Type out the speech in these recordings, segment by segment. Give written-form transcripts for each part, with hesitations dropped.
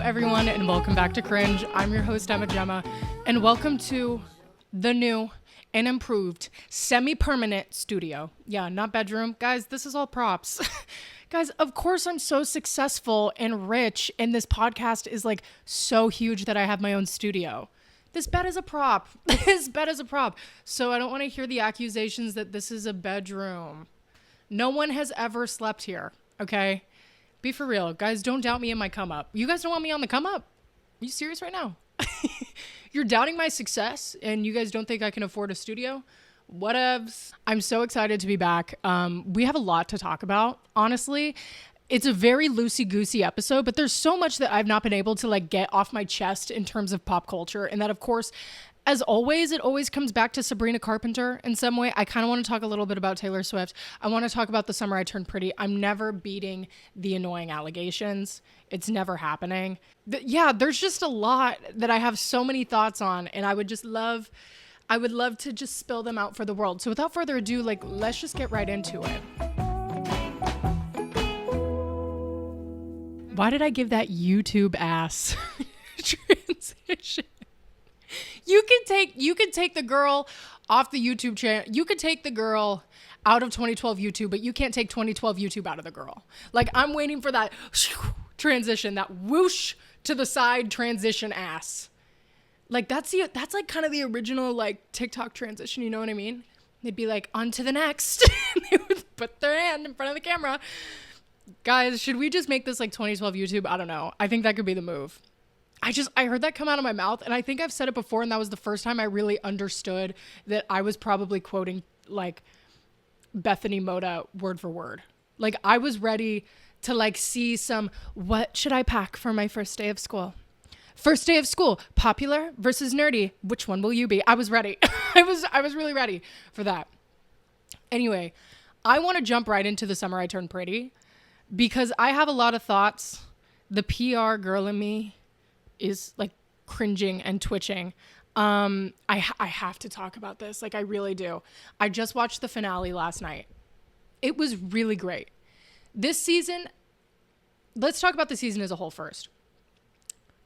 everyone, and welcome back to Cringe. I'm your host, Emma Gemma, and welcome to the new and improved semi-permanent studio. Yeah, not bedroom. Guys, this is all props. Guys, of course I'm so successful and rich, and this podcast is like so huge that I have my own studio. This bed is a prop. This bed is a prop. So I don't want to hear the accusations that this is a bedroom. No one has ever slept here, okay? Be for real. Guys, don't doubt me in my come up. You guys don't want me on the come up? Are you serious right now? You're doubting my success and you guys don't think I can afford a studio? Whatevs. I'm so excited to be back. We have a lot to talk about, honestly. It's a very loosey-goosey episode, but there's so much that I've not been able to like get off my chest in terms of pop culture. And that, of course, as always, it always comes back to Sabrina Carpenter in some way. I kind of want to talk a little bit about Taylor Swift. I want to talk about The Summer I Turned Pretty. I'm never beating the annoying allegations. It's never happening. Yeah, there's just a lot that I have so many thoughts on, and I would love to just spill them out for the world. So without further ado, like, let's just get right into it. Why did I give that YouTube ass transition? You can take the girl off the YouTube channel. You could take the girl out of 2012 YouTube, but you can't take 2012 YouTube out of the girl. Like, I'm waiting for that transition, that whoosh to the side transition ass. Like, that's like kind of the original like TikTok transition. You know what I mean? They'd be like, on to the next. They would put their hand in front of the camera. Guys, should we just make this like 2012 YouTube? I don't know. I think that could be the move. I heard that come out of my mouth, and I think I've said it before, and that was the first time I really understood that I was probably quoting like Bethany Moda word for word. Like, I was ready to like see some, what should I pack for my first day of school? First day of school, popular versus nerdy. Which one will you be? I was ready. I was really ready for that. Anyway, I want to jump right into The Summer I Turned Pretty because I have a lot of thoughts. The PR girl in me is like cringing and twitching. I have to talk about this. Like, I really do. I just watched the finale last night. It was really great. This season, let's talk about the season as a whole first.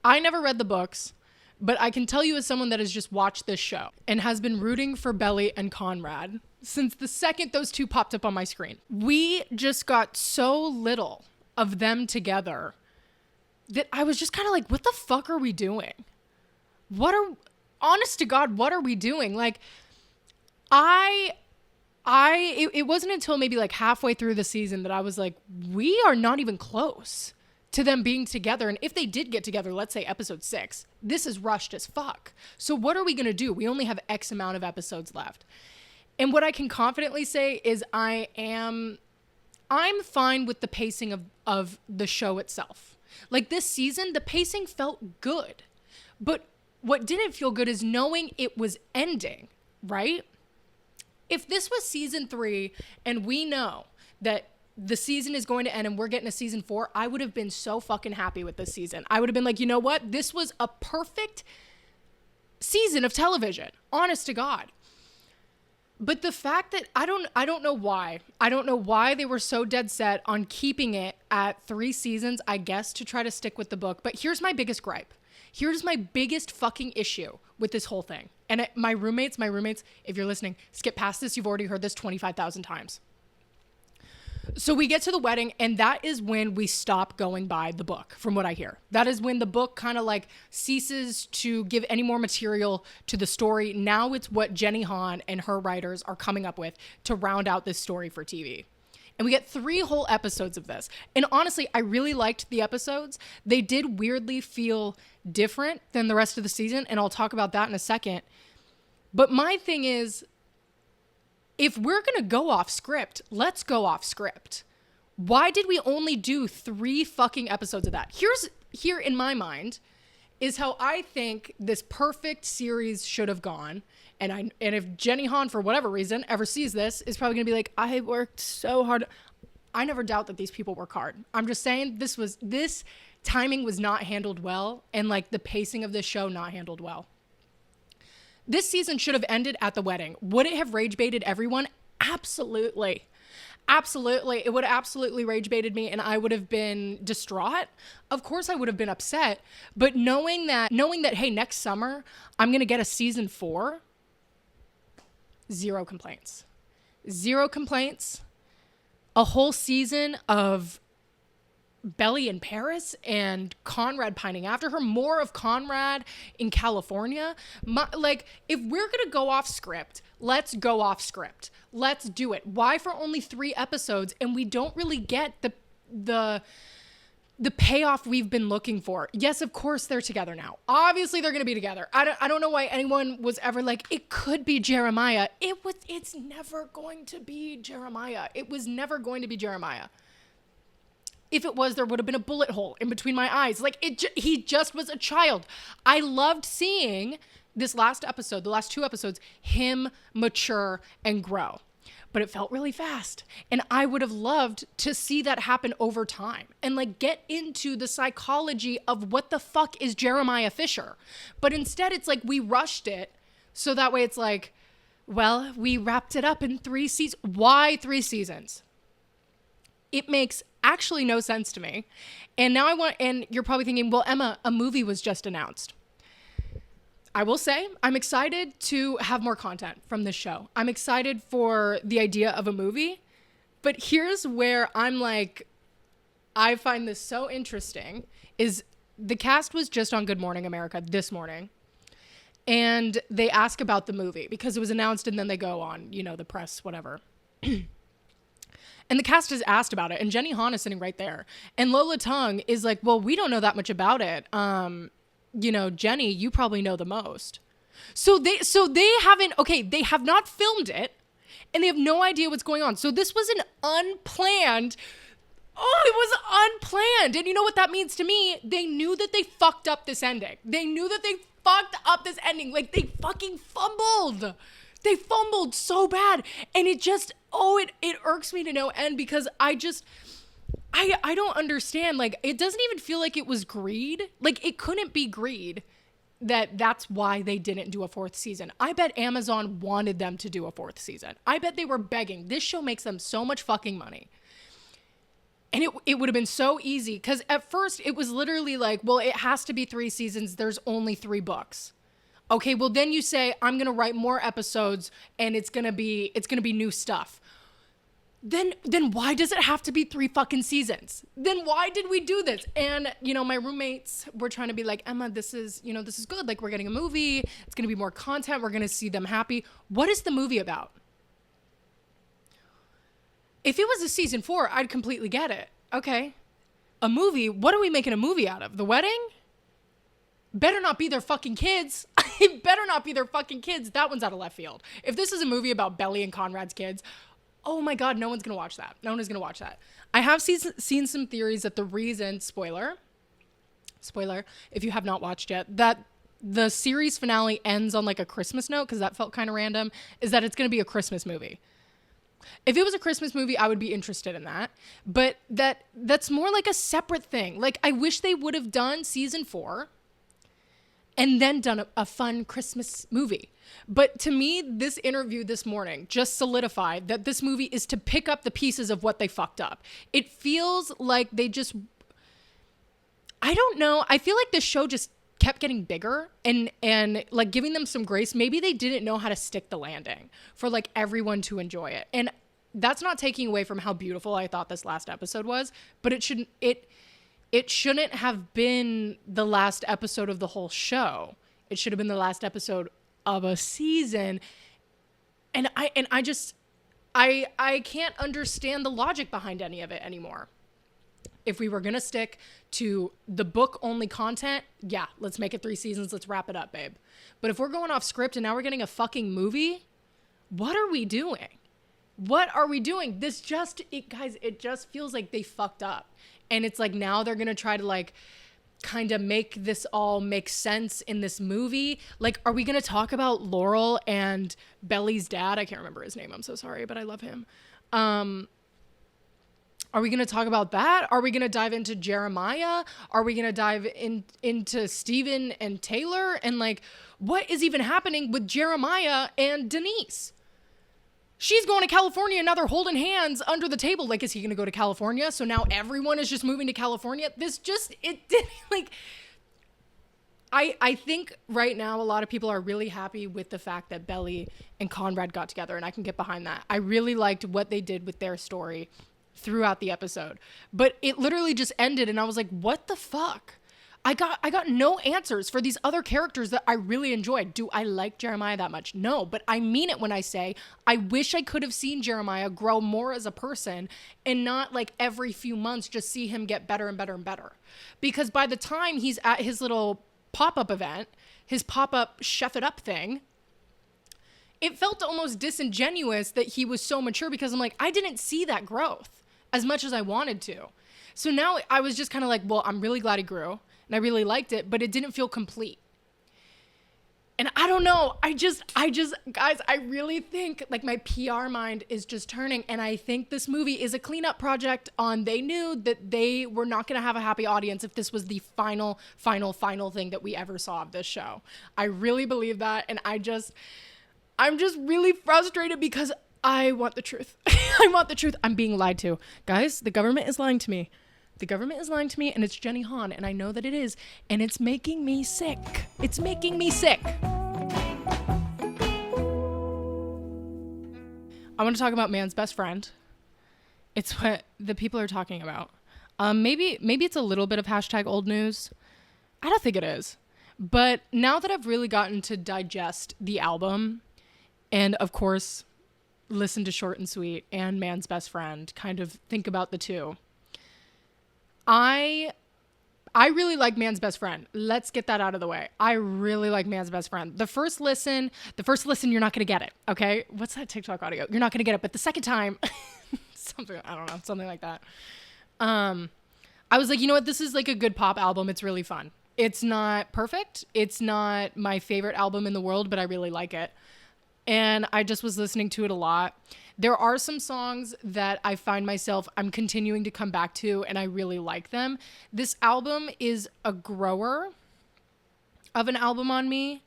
I never read the books, but I can tell you as someone that has just watched this show and has been rooting for Belly and Conrad since the second those two popped up on my screen. We just got so little of them together that I was just kind of like, what the fuck are we doing? Honest to God, what are we doing? Like, it wasn't until maybe like halfway through the season that I was like, we are not even close to them being together. And if they did get together, let's say episode 6, this is rushed as fuck. So what are we going to do? We only have X amount of episodes left. And what I can confidently say is I'm fine with the pacing of the show itself. Like, this season, the pacing felt good. But what didn't feel good is knowing it was ending, right? If this was season 3 and we know that the season is going to end and we're getting a season 4, I would have been so fucking happy with this season. I would have been like, you know what? This was a perfect season of television, honest to God. But the fact that I don't know why. I don't know why they were so dead set on keeping it at 3 seasons, I guess, to try to stick with the book. But here's my biggest gripe. Here's my biggest fucking issue with this whole thing. And my roommates, if you're listening, skip past this. You've already heard this 25,000 times. So we get to the wedding, and that is when we stop going by the book, from what I hear. That is when the book kind of like ceases to give any more material to the story. Now it's what Jenny Han and her writers are coming up with to round out this story for TV. And we get 3 whole episodes of this. And honestly, I really liked the episodes. They did weirdly feel different than the rest of the season, and I'll talk about that in a second. But my thing is, if we're going to go off script, let's go off script. Why did we only do 3 fucking episodes of that? Here in my mind is how I think this perfect series should have gone. And if Jenny Han, for whatever reason, ever sees this, is probably going to be like, I worked so hard. I never doubt that these people work hard. I'm just saying this timing was not handled well, and like the pacing of this show not handled well. This season should have ended at the wedding. Would it have rage baited everyone? Absolutely. Absolutely. It would have absolutely rage baited me and I would have been distraught. Of course I would have been upset, but knowing that, hey, next summer I'm going to get a season 4, zero complaints. Zero complaints. A whole season of Belly in Paris and Conrad pining after her, more of Conrad in California. Like, if we're going to go off script, let's go off script. Let's do it. Why for only 3 episodes and we don't really get the payoff we've been looking for? Yes, of course they're together now. Obviously they're going to be together. I don't know why anyone was ever like, it could be Jeremiah. It's never going to be Jeremiah. It was never going to be Jeremiah. If it was, there would have been a bullet hole in between my eyes. Like, he just was a child. I loved seeing this last episode, the last 2 episodes, him mature and grow. But it felt really fast. And I would have loved to see that happen over time and like get into the psychology of what the fuck is Jeremiah Fisher. But instead it's like we rushed it. So that way it's like, well, we wrapped it up in 3 seasons. Why 3 seasons? It makes actually no sense to me. And now and you're probably thinking, well, Emma, a movie was just announced. I will say I'm excited to have more content from this show. I'm excited for the idea of a movie, but here's where I'm like, I find this so interesting is the cast was just on Good Morning America this morning. And they ask about the movie because it was announced and then they go on, the press, whatever. And the cast is asked about it. And Jenny Han is sitting right there. And Lola Tung is like, well, we don't know that much about it. Jenny, you probably know the most. So they have not filmed it. And they have no idea what's going on. So this was an unplanned. Oh, it was unplanned. And you know what that means to me? They knew that they fucked up this ending. They knew that they fucked up this ending. Like, they fucking fumbled. They fumbled so bad. And it just, it irks me to no end because I don't understand. Like, it doesn't even feel like it was greed. Like, it couldn't be greed that's why they didn't do a 4th season. I bet Amazon wanted them to do a 4th season. I bet they were begging. This show makes them so much fucking money. And it would have been so easy because at first it was literally like, well, it has to be 3 seasons. There's only 3 books. Okay, well then you say, I'm going to write more episodes and it's going to be new stuff. Then why does it have to be 3 fucking seasons? Then why did we do this? And, my roommates were trying to be like, Emma, this is good. Like, we're getting a movie. It's going to be more content. We're going to see them happy. What is the movie about? If it was a season 4, I'd completely get it. Okay. A movie, what are we making a movie out of? The wedding? Better not be their fucking kids. It better not be their fucking kids. That one's out of left field. If this is a movie about Belly and Conrad's kids, oh my God, no one's going to watch that. No one is going to watch that. I have seen some theories that the reason, spoiler, if you have not watched yet, that the series finale ends on like a Christmas note, because that felt kind of random, is that it's going to be a Christmas movie. If it was a Christmas movie, I would be interested in that. But that's more like a separate thing. Like, I wish they would have done season 4 and then done a fun Christmas movie. But to me, this interview this morning just solidified that this movie is to pick up the pieces of what they fucked up. It feels like they just, I don't know. I feel like this show just kept getting bigger and like giving them some grace. Maybe they didn't know how to stick the landing for like everyone to enjoy it. And that's not taking away from how beautiful I thought this last episode was, but it shouldn't have been the last episode of the whole show. It should have been the last episode of a season. And I can't understand the logic behind any of it anymore. If we were going to stick to the book only content, yeah, let's make it 3 seasons. Let's wrap it up, babe. But if we're going off script and now we're getting a fucking movie, what are we doing? What are we doing? Guys, it just feels like they fucked up. And it's like now they're going to try to like kind of make this all make sense in this movie. Like, are we going to talk about Laurel and Belly's dad? I can't remember his name. I'm so sorry, but I love him. Are we going to talk about that? Are we going to dive into Jeremiah? Are we going to dive into Steven and Taylor? And like, what is even happening with Jeremiah and Denise? she's going to California and now they're holding hands under the table. Like, is he going to go to California? So now everyone is just moving to California. It did like, I think right now a lot of people are really happy with the fact that Belly and Conrad got together, and I can get behind that. I really liked what they did with their story throughout the episode, but it literally just ended and I was like, what the fuck? I got no answers for these other characters that I really enjoyed. Do I like Jeremiah that much? No, but I mean it when I say I wish I could have seen Jeremiah grow more as a person and not like every few months just see him get better and better and better. Because by the time he's at his little pop-up event, his pop-up chef it up thing, it felt almost disingenuous that he was so mature because I'm like, I didn't see that growth as much as I wanted to. So now I was just kind of like, well, I'm really glad he grew and I really liked it, but it didn't feel complete. And I don't know. I just, guys, I really think like my PR mind is just turning. And I think this movie is a cleanup project on, they knew that they were not going to have a happy audience if this was the final thing that we ever saw of this show. I really believe that. And I'm just really frustrated because I want the truth. I want the truth. I'm being lied to. Guys, the government is lying to me. The government is lying to me, and it's Jenny Han, and I know that it is, and it's making me sick. It's making me sick. I want to talk about Man's Best Friend. It's what the people are talking about. Maybe it's a little bit of hashtag old news. I don't think it is. But now that I've really gotten to digest the album, and of course, listen to Short and Sweet and Man's Best Friend, kind of think about the two. I really like Man's Best Friend. Let's get that out of the way. I really like Man's Best Friend. The first listen, you're not going to get it. Okay. What's that TikTok audio? You're not going to get it. But the second time, something like that. I was like, you know what? This is like a good pop album. It's really fun. It's not perfect. It's not my favorite album in the world, but I really like it. And I just was listening to it a lot. There are some songs that I find myself, I'm continuing to come back to, and I really like them. This album is a grower of an album on me.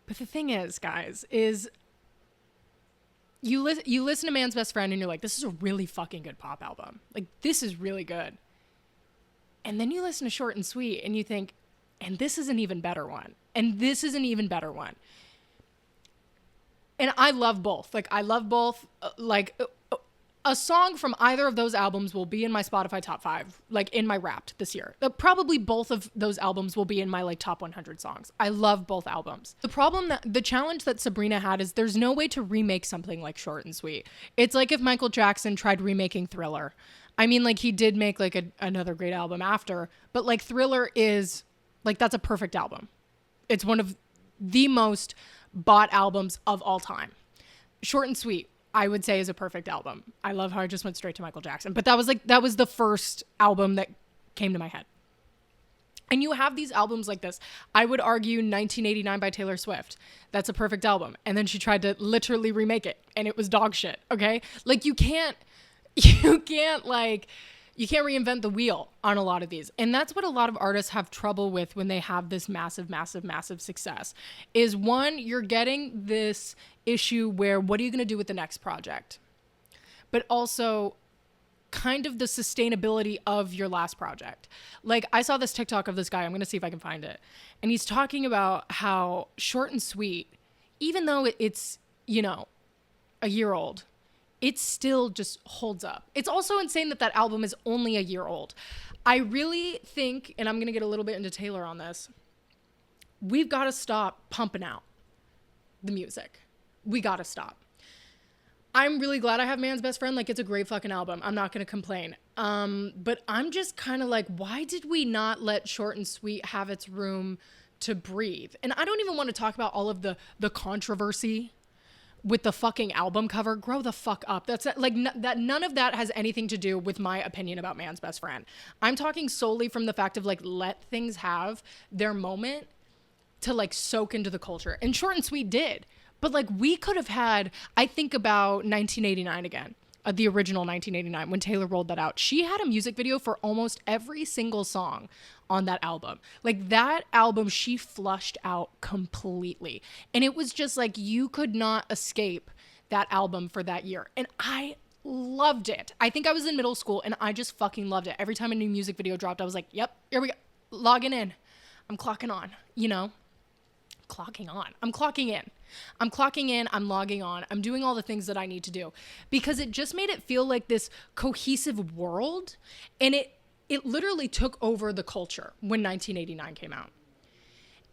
But the thing is, guys, is you listen to Man's Best Friend and you're like, this is a really fucking good pop album. Like, this is really good. And then you listen to Short and Sweet and you think, and this is an even better one. And this is an even better one. And I love both. Like, I love both. A song from either of those albums will be in my Spotify top 5, like in my Wrapped this year. Probably both of those albums will be in my like top 100 songs. I love both albums. The challenge that Sabrina had is there's no way to remake something like Short and Sweet. It's like if Michael Jackson tried remaking Thriller. I mean, like, he did make like another great album after, but like Thriller is like, that's a perfect album. It's one of the most bought albums of all time. Short and Sweet, I would say, is a perfect album. I love how I just went straight to Michael Jackson, but that was the first album that came to my head. And you have these albums like this. I would argue 1989 by Taylor Swift. That's a perfect album. And then she tried to literally remake it and it was dog shit. Okay. Like, you can't reinvent the wheel on a lot of these. And that's what a lot of artists have trouble with when they have this massive success is, one, you're getting this issue where what are you going to do with the next project? But also kind of the sustainability of your last project. Like, I saw this TikTok of this guy. I'm going to see if I can find it. And he's talking about how Short and Sweet, even though it's, a year old, it still just holds up. It's also insane that album is only a year old. I really think, and I'm going to get a little bit into Taylor on this, we've got to stop pumping out the music. We got to stop. I'm really glad I have Man's Best Friend. Like, it's a great fucking album. I'm not going to complain. But I'm just kind of like, why did we not let Short and Sweet have its room to breathe? And I don't even want to talk about all of the controversy with the fucking album cover. Grow the fuck up. That's like that. None of that has anything to do with my opinion about Man's Best Friend. I'm talking solely from the fact of like, let things have their moment to like soak into the culture. And Short and Sweet did. But like, we could have had, I think about 1989 again, the original 1989, when Taylor rolled that out. She had a music video for almost every single song on that album. Like, that album, she flushed out completely. And it was just like, you could not escape that album for that year. And I loved it. I think I was in middle school and I just fucking loved it. Every time a new music video dropped, I was like, yep, here we go. Logging in. I'm clocking on, you know? Clocking on. I'm clocking in. I'm clocking in. I'm logging on. I'm doing all the things that I need to do because it just made it feel like this cohesive world. And it literally took over the culture when 1989 came out.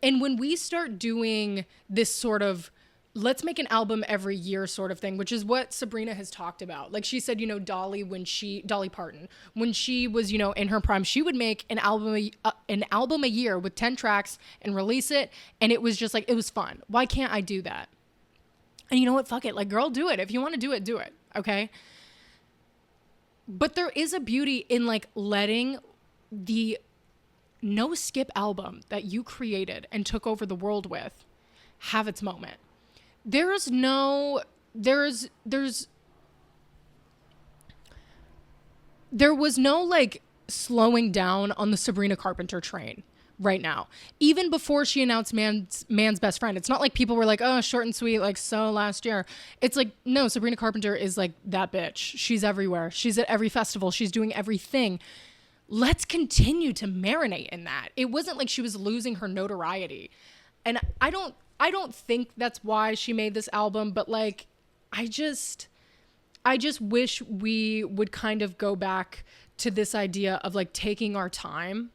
And when we start doing this sort of let's make an album every year sort of thing, which is what Sabrina has talked about. Like she said, you know, Dolly Parton, when she was, you know, in her prime, she would make an album a year with 10 tracks and release it. And it was just like, it was fun. Why can't I do that? And you know what? Fuck it. Like, girl, do it. If you want to do it, do it. Okay. But there is a beauty in like letting the no skip album that you created and took over the world with have its moment. There was no like slowing down on the Sabrina Carpenter train right now. Even before she announced Man's Best Friend, it's not like people were like, oh, short and sweet, like so last year. It's like, no, Sabrina Carpenter is like that bitch. She's everywhere. She's at every festival. She's doing everything. Let's continue to marinate in that. It wasn't like she was losing her notoriety. And I don't think that's why she made this album, but like, I just wish we would kind of go back to this idea of like taking our time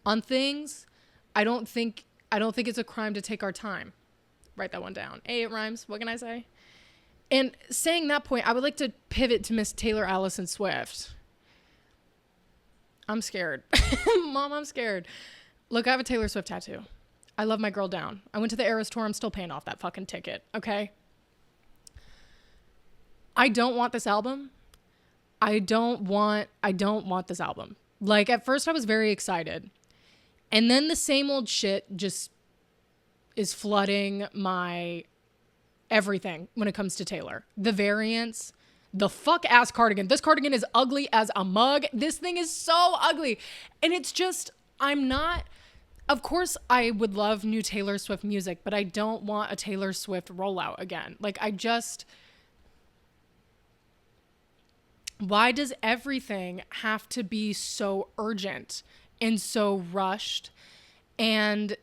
on things. I don't think it's a crime to take our time. Write that one down. Hey, it rhymes. What can I say? And saying that point, I would like to pivot to Miss Taylor Allison Swift. I'm scared. Mom, I'm scared. Look, I have a Taylor Swift tattoo. I love my girl down. I went to the Eras tour. I'm still paying off that fucking ticket. Okay. I don't want this album. I don't want this album. Like at first I was very excited. And then the same old shit just is flooding my everything when it comes to Taylor. The variants, the fuck ass cardigan. This cardigan is ugly as a mug. This thing is so ugly. And it's just, of course I would love new Taylor Swift music, but I don't want a Taylor Swift rollout again. Like why does everything have to be so urgent and so rushed? And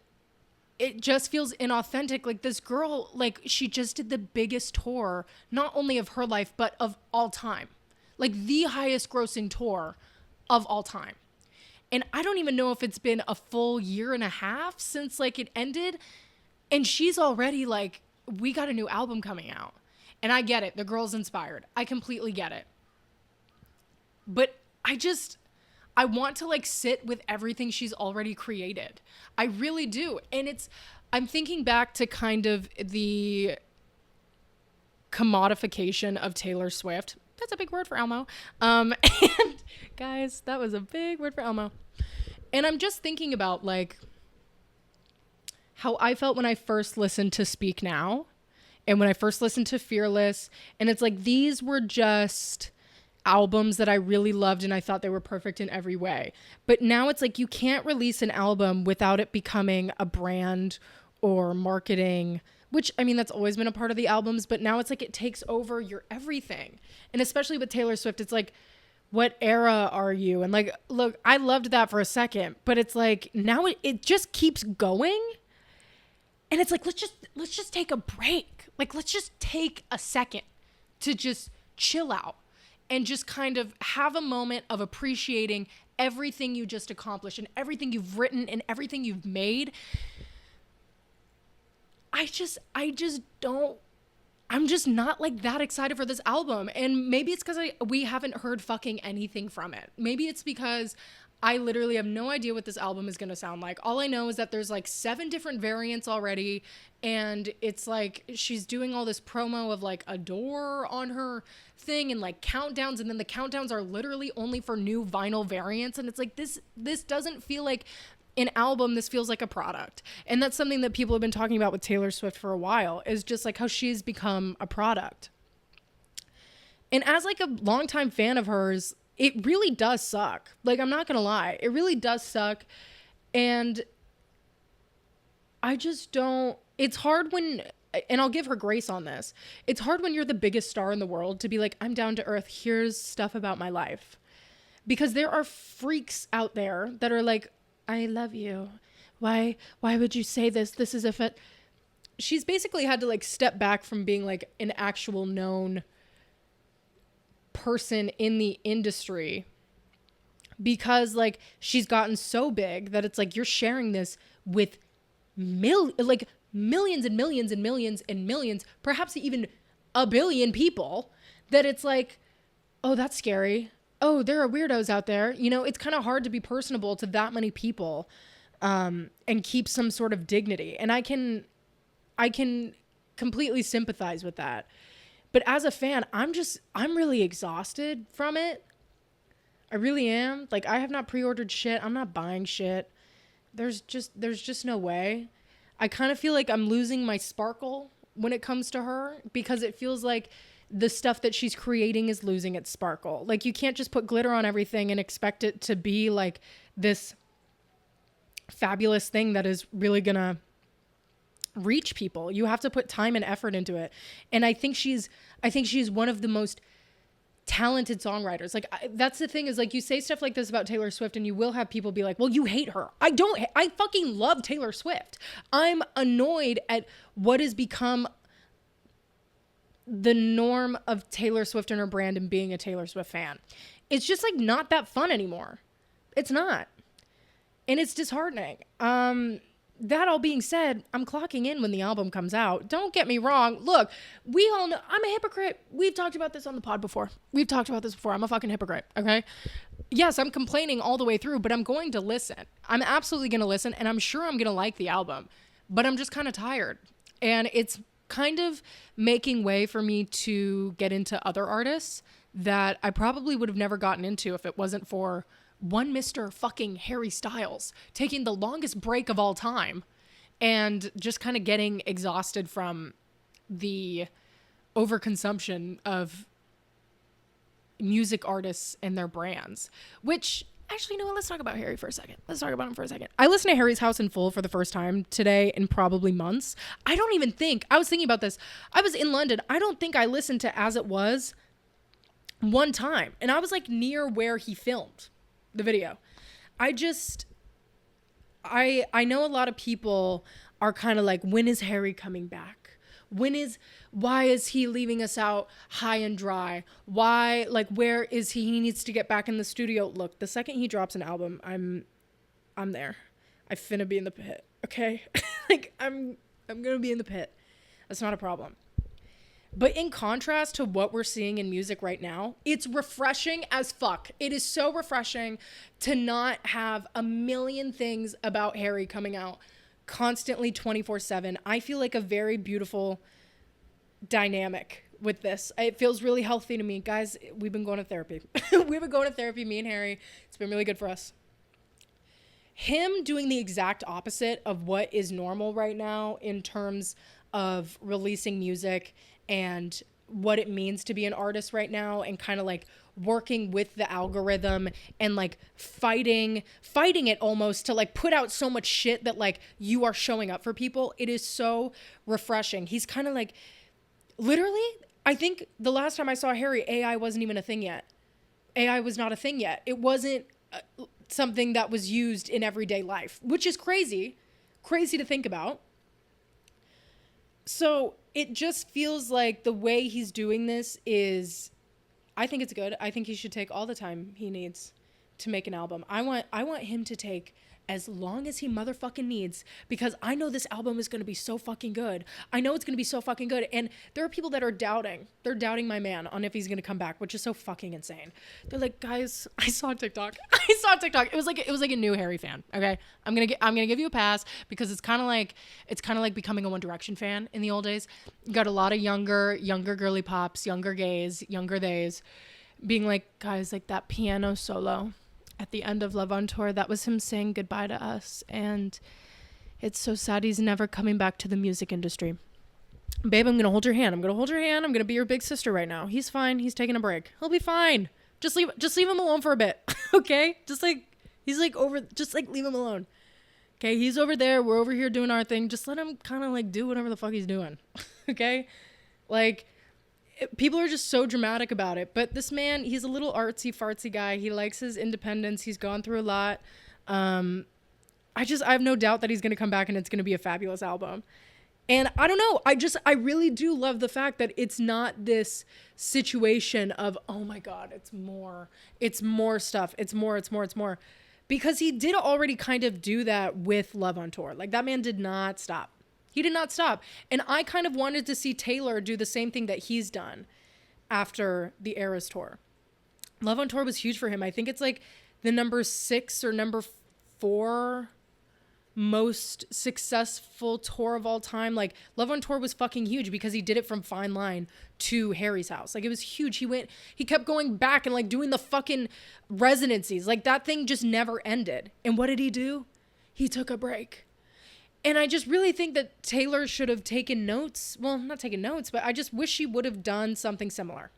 it just feels inauthentic. Like this girl, like she just did the biggest tour, not only of her life, but of all time. Like the highest grossing tour of all time. And I don't even know if it's been a full year and a half since like it ended. And she's already like, we got a new album coming out. And I get it. The girl's inspired. I completely get it. But I want to like sit with everything she's already created. I really do. And I'm thinking back to kind of the commodification of Taylor Swift. That's a big word for Elmo. And guys, that was a big word for Elmo. And I'm just thinking about like how I felt when I first listened to Speak Now and when I first listened to Fearless. And it's like, these were just albums that I really loved and I thought they were perfect in every way. But now it's like you can't release an album without it becoming a brand or marketing, which I mean that's always been a part of the albums, but now it's like it takes over your everything. And especially with Taylor Swift, it's like, what era are you? And like, look, I loved that for a second, but it's like now it just keeps going. And it's like, let's just take a break. Like, let's just take a second to just chill out. And just kind of have a moment of appreciating everything you just accomplished and everything you've written and everything you've made. I'm just not like that excited for this album. And maybe it's because we haven't heard fucking anything from it. Maybe it's because I literally have no idea what this album is going to sound like. All I know is that there's like 7 different variants already. And it's like she's doing all this promo of like a door on her thing and like countdowns. And then the countdowns are literally only for new vinyl variants. And it's like this doesn't feel like an album. This feels like a product. And that's something that people have been talking about with Taylor Swift for a while, is just like how she's become a product. And as like a longtime fan of hers, it really does suck. Like, I'm not going to lie. It really does suck. And I just don't, it's hard when and I'll give her grace on this. It's hard when you're the biggest star in the world to be like, I'm down to earth. Here's stuff about my life. Because there are freaks out there that are like, I love you. Why would you say this? This is she's basically had to like step back from being like an actual known person in the industry because like she's gotten so big that it's like you're sharing this with millions and millions and millions and millions, perhaps even a billion people, that it's like, oh, that's scary. Oh, there are weirdos out there. You know, it's kind of hard to be personable to that many people and keep some sort of dignity. And I can completely sympathize with that. But as a fan, I'm really exhausted from it. I really am. Like, I have not pre-ordered shit. I'm not buying shit. There's just no way. I kind of feel like I'm losing my sparkle when it comes to her because it feels like the stuff that she's creating is losing its sparkle. Like, you can't just put glitter on everything and expect it to be like this fabulous thing that is really gonna reach people. You have to put time and effort into it. And I think she's one of the most talented songwriters. Like, that's the thing is, like, you say stuff like this about Taylor Swift and you will have people be like, well, you hate her. I fucking love Taylor Swift. I'm annoyed at what has become the norm of Taylor Swift and her brand and being a Taylor Swift fan. It's just like not that fun anymore. It's not. And it's disheartening. That all being said, I'm clocking in when the album comes out. Don't get me wrong. Look, we all know I'm a hypocrite. We've talked about this on the pod before. I'm a fucking hypocrite, okay? Yes, I'm complaining all the way through, but I'm going to listen. I'm absolutely going to listen, and I'm sure I'm going to like the album. But I'm just kind of tired. And it's kind of making way for me to get into other artists that I probably would have never gotten into if it wasn't for one Mr. fucking Harry Styles taking the longest break of all time and just kind of getting exhausted from the overconsumption of music artists and their brands. Which, actually, you know what? Let's talk about Harry for a second. Let's talk about him for a second. I listened to Harry's House in full for the first time today in probably months. I was thinking about this. I was in London. I don't think I listened to As It Was one time. And I was like near where he filmed the video. I know a lot of people are kind of like, when is Harry coming back? Why is he leaving us out high and dry? Why, like, where is he? He needs to get back in the studio. Look, the second he drops an album, I'm there. I finna be in the pit. Okay. Like, I'm gonna be in the pit. That's not a problem. But in contrast to what we're seeing in music right now, it's refreshing as fuck. It is so refreshing to not have a million things about Harry coming out constantly 24/7. I feel like a very beautiful dynamic with this. It feels really healthy to me. Guys, we've been going to therapy. Me and Harry. It's been really good for us. Him doing the exact opposite of what is normal right now in terms of releasing music and what it means to be an artist right now, and kind of like working with the algorithm and like fighting it almost to like put out so much shit that like you are showing up for people. It is so refreshing. He's kind of like, literally, I think the last time I saw Harry, AI wasn't even a thing yet. AI was not a thing yet. It wasn't something that was used in everyday life, which is crazy to think about. So it just feels like the way he's doing this is, I think it's good. I think he should take all the time he needs to make an album. I want him to take as long as he motherfucking needs, because I know this album is going to be so fucking good. I know it's going to be so fucking good. And there are people that are doubting. They're doubting my man on if he's going to come back, which is so fucking insane. They're like, guys, I saw TikTok. It was like a new Harry fan. Okay. I'm going to give you a pass because it's kind of like becoming a One Direction fan in the old days. You got a lot of younger girly pops, younger gays, younger theys being like, guys, like that piano solo at the end of Love on Tour, that was him saying goodbye to us. And it's so sad he's never coming back to the music industry. Babe, I'm going to hold your hand. I'm going to be your big sister right now. He's fine. He's taking a break. He'll be fine. Just leave him alone for a bit. Okay? Just leave him alone. Okay, he's over there. We're over here doing our thing. Just let him kind of like do whatever the fuck he's doing. Okay? Like, people are just so dramatic about it. But this man, he's a little artsy fartsy guy. He likes his independence. He's gone through a lot. I have no doubt that he's going to come back and it's going to be a fabulous album. And I don't know. I really do love the fact that it's not this situation of, oh my God, it's more stuff. It's more. Because he did already kind of do that with Love on Tour. Like, that man did not stop. He did not stop. And I kind of wanted to see Taylor do the same thing that he's done after the Eras Tour. Love on Tour was huge for him. I think it's like the number 6 or number 4 most successful tour of all time. Like, Love on Tour was fucking huge because he did it from Fine Line to Harry's house. Like, it was huge. He kept going back and like doing the fucking residencies. Like, that thing just never ended. And what did he do? He took a break. And I just really think that Taylor should have taken notes. Well, not taken notes, but I just wish she would have done something similar.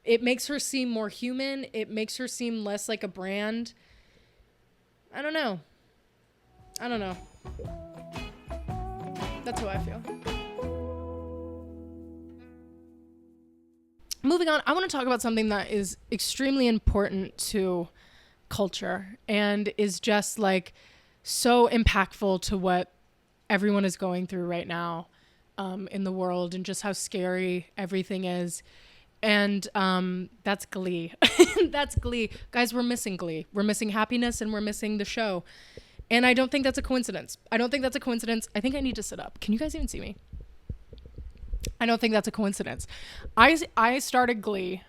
It makes her seem more human. It makes her seem less like a brand. I don't know. That's how I feel. Moving on, I want to talk about something that is extremely important to culture and is just like so impactful to what everyone is going through right now in the world, and just how scary everything is. And that's Glee. That's Glee. Guys, we're missing Glee. We're missing happiness, and we're missing the show. And I don't think that's a coincidence. I think I need to sit up. Can you guys even see me? I don't think that's a coincidence. I started Glee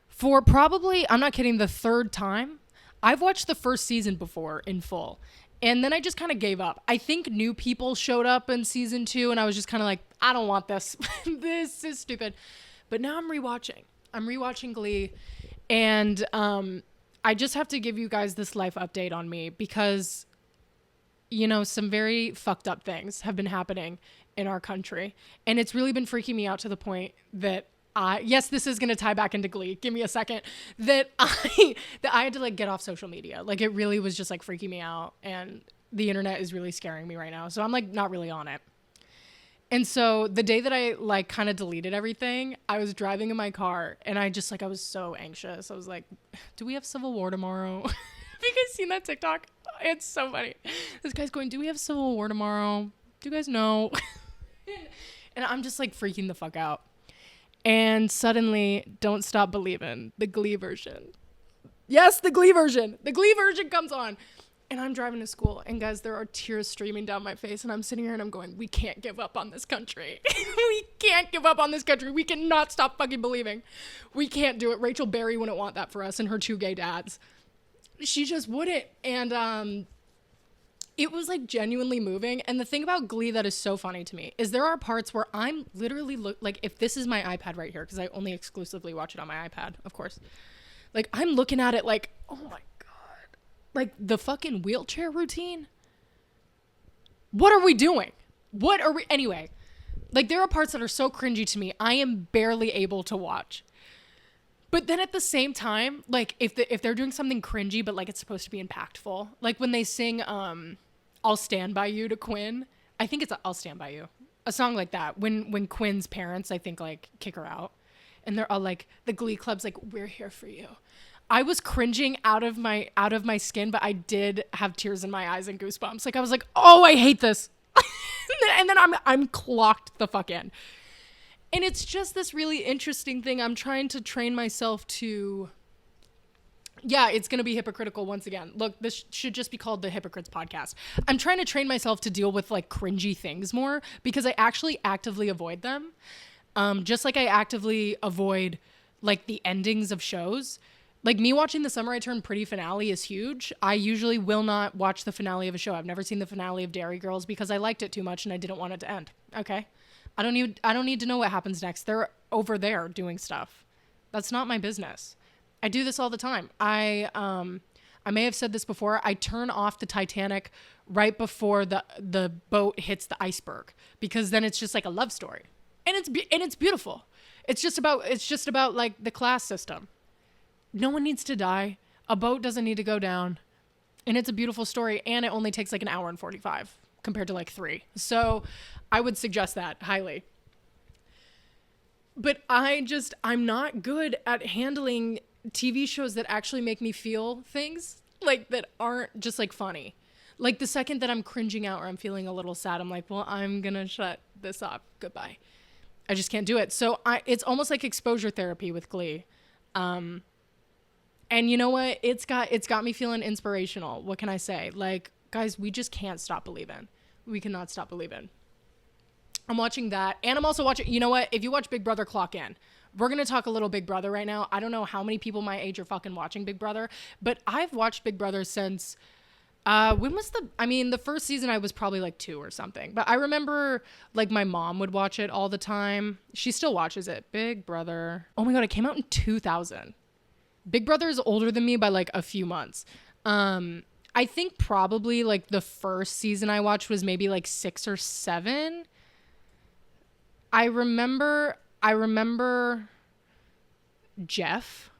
for probably, I'm not kidding, the 3rd time. I've watched the first season before in full. And then I just kind of gave up. I think new people showed up in season 2, and I was just kind of like, I don't want this. This is stupid. But now I'm rewatching. I'm rewatching Glee. And I just have to give you guys this life update on me because, you know, some very fucked up things have been happening in our country. And it's really been freaking me out to the point that yes, this is going to tie back into Glee. Give me a second. That I had to like get off social media. Like, it really was just like freaking me out. And the internet is really scaring me right now. So I'm like not really on it. And so the day that I like kind of deleted everything, I was driving in my car and I was so anxious. I was like, do we have Civil War tomorrow? Have you guys seen that TikTok? It's so funny. This guy's going, do we have Civil War tomorrow? Do you guys know? And I'm just like freaking the fuck out. And suddenly, Don't Stop Believin', the Glee version. Yes, the Glee version. The Glee version comes on. And I'm driving to school, and guys, there are tears streaming down my face, and I'm sitting here and I'm going, we can't give up on this country. We can't give up on this country. We cannot stop fucking believing. We can't do it. Rachel Berry wouldn't want that for us and her 2 gay dads. She just wouldn't. And it was like genuinely moving. And the thing about Glee that is so funny to me is there are parts where I'm literally like, if this is my iPad right here, because I only exclusively watch it on my iPad, of course. Like, I'm looking at it like, oh my God. Like, the fucking wheelchair routine? What are we doing? Anyway, like, there are parts that are so cringy to me, I am barely able to watch. But then at the same time, like, if they're doing something cringy, but like it's supposed to be impactful, like when they sing I'll Stand By You to Quinn, I think it's I'll Stand By You, a song like that, when Quinn's parents, I think, like, kick her out, and they're all like, the Glee Club's like, we're here for you. I was cringing out of my skin, but I did have tears in my eyes and goosebumps. Like, I was like, oh, I hate this. And then I'm clocked the fuck in. And it's just this really interesting thing. I'm trying to train myself to, yeah, it's going to be hypocritical once again. Look, this should just be called the Hypocrites Podcast. I'm trying to train myself to deal with like cringy things more because I actually actively avoid them. Just like I actively avoid like the endings of shows. Like, me watching the Summer I Turned Pretty finale is huge. I usually will not watch the finale of a show. I've never seen the finale of Dairy Girls because I liked it too much and I didn't want it to end. Okay? I don't need to know what happens next. They're over there doing stuff. That's not my business. I do this all the time. I may have said this before. I turn off the Titanic right before the boat hits the iceberg because then it's just like a love story. And it's beautiful. It's just about like the class system. No one needs to die. A boat doesn't need to go down. And it's a beautiful story, and it only takes like an hour and 45 compared to like 3. So I would suggest that highly. But I'm not good at handling TV shows that actually make me feel things, like that aren't just like funny. Like the second that I'm cringing out or I'm feeling a little sad, I'm like, well, I'm going to shut this off. Goodbye. I just can't do it. So it's almost like exposure therapy with Glee. And you know what? It's got me feeling inspirational. What can I say? Like, guys, we just can't stop believing. We cannot stop believing. I'm watching that. And I'm also watching, you know what? If you watch Big Brother, clock in. We're going to talk a little Big Brother right now. I don't know how many people my age are fucking watching Big Brother, but I've watched Big Brother since, the first season I was probably like 2 or something, but I remember like my mom would watch it all the time. She still watches it. Big Brother. Oh my God, it came out in 2000. Big Brother is older than me by like a few months. I think probably like the first season I watched was maybe like 6 or 7. I remember Jeff.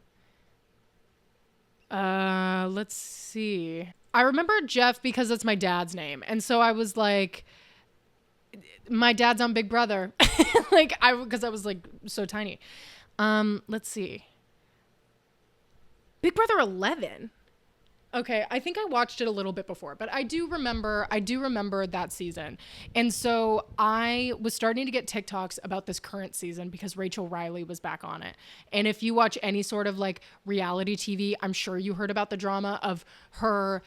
Let's see. I remember Jeff because that's my dad's name. And so I was like, my dad's on Big Brother. Because I was like so tiny. Let's see. Big Brother 11. Okay, I think I watched it a little bit before, but I do remember that season. And so I was starting to get TikToks about this current season because Rachel Riley was back on it. And if you watch any sort of like reality TV, I'm sure you heard about the drama of her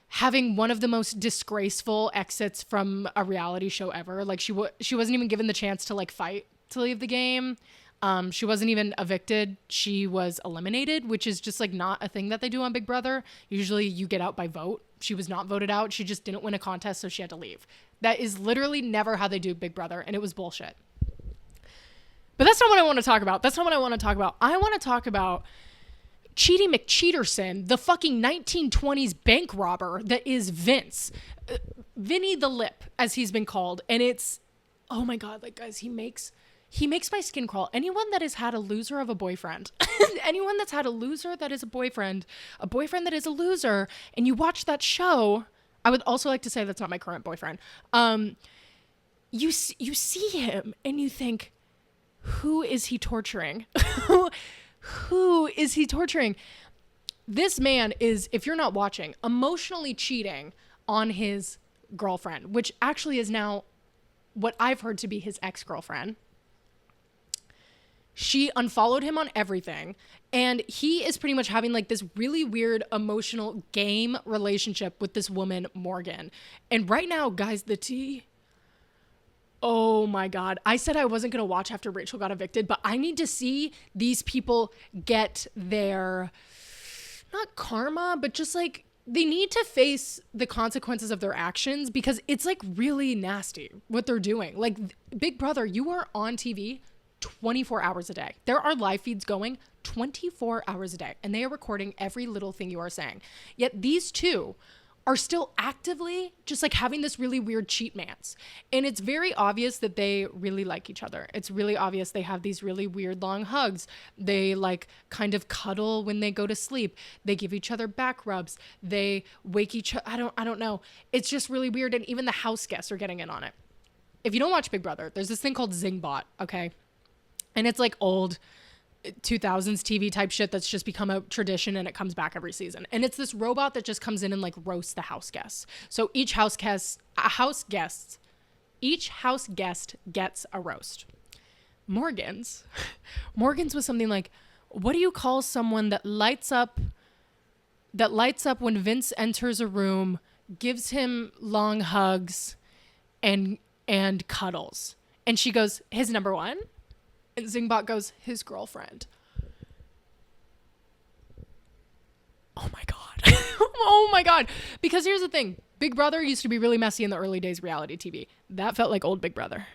having one of the most disgraceful exits from a reality show ever. Like she wasn't even given the chance to like fight to leave the game. She wasn't even evicted. She was eliminated, which is just like not a thing that they do on Big Brother. Usually you get out by vote. She was not voted out. She just didn't win a contest, so she had to leave. That is literally never how they do Big Brother, and it was bullshit. But that's not what I want to talk about. I want to talk about Cheaty McCheaterson, the fucking 1920s bank robber that is Vince. Vinny the Lip, as he's been called. And it's, oh my God, like guys, he makes my skin crawl. Anyone that has had a loser of a boyfriend, anyone that's had a loser that is a boyfriend that is a loser, and you watch that show, I would also like to say that's not my current boyfriend. You see him and you think, who is he torturing? Who is he torturing? This man is, if you're not watching, emotionally cheating on his girlfriend, which actually is now what I've heard to be his ex-girlfriend. She unfollowed him on everything, and he is pretty much having like this really weird emotional game relationship with this woman, Morgan. And right now, guys, the tea, oh my God. I said I wasn't going to watch after Rachel got evicted, but I need to see these people get their, not karma, but just like they need to face the consequences of their actions, because it's like really nasty what they're doing. Like Big Brother, you are on TV 24 hours a day. There are live feeds going 24 hours a day, and they are recording every little thing you are saying. Yet these two are still actively just like having this really weird cheat mance. And it's very obvious that they really like each other. It's really obvious they have these really weird long hugs. They like kind of cuddle when they go to sleep. They give each other back rubs. They wake each other. I don't know. It's just really weird. And even the house guests are getting in on it. If you don't watch Big Brother, there's this thing called Zingbot, okay? And it's like old 2000s TV type shit that's just become a tradition, and it comes back every season. And it's this robot that just comes in and like roasts the house guests. So each house guest gets a roast. Morgan's was something like, what do you call someone that lights up when Vince enters a room, gives him long hugs and cuddles? And she goes, his number one. And Zingbot goes, his girlfriend. Oh my God. Oh my God. Because here's the thing. Big Brother used to be really messy in the early days reality TV. That felt like old Big Brother.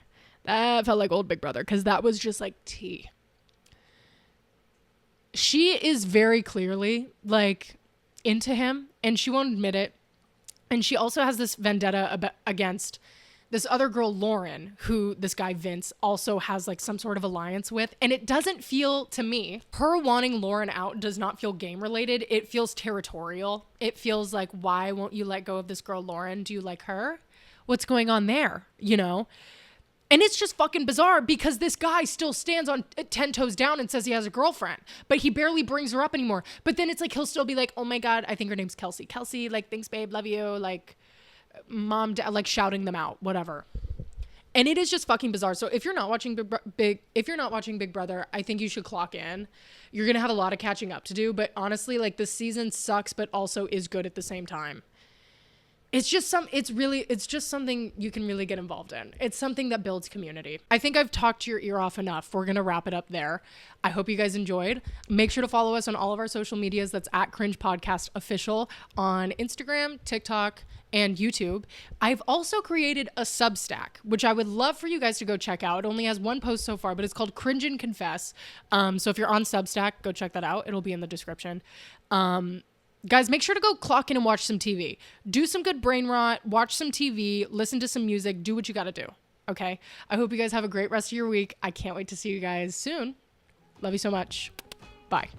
Because that was just like tea. She is very clearly like into him, and she won't admit it. And she also has this vendetta against this other girl, Lauren, who this guy Vince also has like some sort of alliance with. And it doesn't feel, to me, her wanting Lauren out does not feel game related. It feels territorial. It feels like, why won't you let go of this girl, Lauren? Do you like her? What's going on there? You know? And it's just fucking bizarre because this guy still stands on 10 toes down and says he has a girlfriend, but he barely brings her up anymore. But then it's like, he'll still be like, oh my God, I think her name's Kelsey. Kelsey, like, thanks babe, love you. Like, mom, dad, like shouting them out, whatever. And it is just fucking bizarre. So if you're not watching Big Brother, I think you should clock in. You're going to have a lot of catching up to do, but honestly, like, this season sucks, but also is good at the same time. It's just something you can really get involved in. It's something that builds community. I think I've talked your ear off enough. We're going to wrap it up there. I hope you guys enjoyed. Make sure to follow us on all of our social medias. That's at Cringe Podcast Official on Instagram, TikTok, and YouTube. I've also created a Substack, which I would love for you guys to go check out. It only has one post so far, but it's called Cringe and Confess. So if you're on Substack, go check that out. It'll be in the description. Guys, make sure to go clock in and watch some TV. Do some good brain rot, watch some TV, listen to some music, do what you got to do. Okay? I hope you guys have a great rest of your week. I can't wait to see you guys soon. Love you so much. Bye.